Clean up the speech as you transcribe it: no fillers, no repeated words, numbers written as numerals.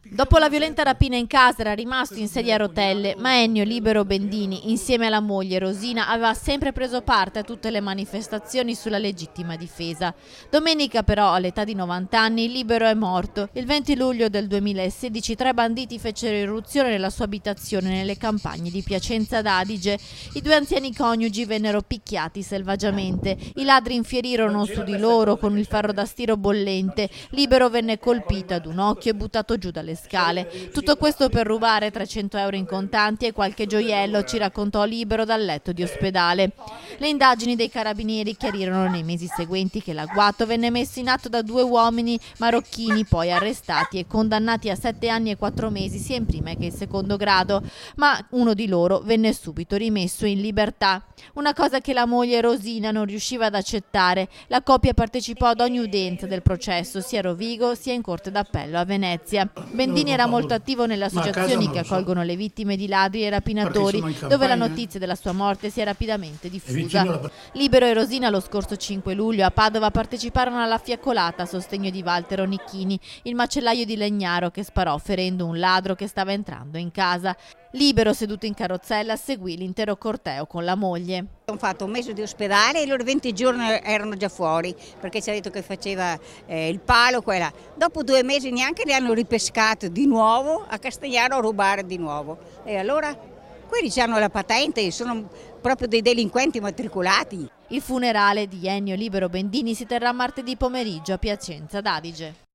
Dopo la violenta rapina in casa era rimasto in sedia a rotelle, ma Ennio Libero Bendini, insieme alla moglie Rosina, aveva sempre preso parte a tutte le manifestazioni sulla legittima difesa. Domenica però, all'età di 90 anni, Libero è morto. Il 20 luglio del 2016 tre banditi fecero irruzione nella sua abitazione nelle campagne di Piacenza d'Adige. I due anziani coniugi vennero picchiati selvaggiamente. I ladri infierirono su di loro con il ferro da stiro bollente. Libero venne colpito ad un occhio e buttato giù dalle scale. Tutto questo per rubare 300 euro in contanti e qualche gioiello, ci raccontò Libero dal letto di ospedale. Le indagini dei carabinieri chiarirono nei mesi seguenti che l'agguato venne messo in atto da due uomini marocchini, poi arrestati e condannati a 7 anni e 4 mesi sia in prima che in secondo grado, ma uno di loro venne subito rimesso in libertà. Una cosa che la moglie Rosina non riusciva ad accettare. La coppia partecipò ad ogni udienza del processo, sia a Rovigo sia in corte d'appello a Venezia. Bendini era molto attivo nelle associazioni che accolgono le vittime di ladri e rapinatori, dove la notizia della sua morte si è rapidamente diffusa. Libero e Rosina lo scorso 5 luglio a Padova parteciparono alla fiaccolata a sostegno di Walter Onicchini, il macellaio di Legnaro che sparò ferendo un ladro che stava entrando in casa. Libero, seduto in carrozzella, seguì l'intero corteo con la moglie. Ho fatto un mese di ospedale e loro 20 giorni erano già fuori perché ci ha detto che faceva il palo quella. Dopo 2 mesi neanche li hanno ripescato di nuovo a Castigliano a rubare di nuovo. E allora quelli hanno la patente, sono proprio dei delinquenti matricolati. Il funerale di Ennio Libero Bendini si terrà martedì pomeriggio a Piacenza d'Adige.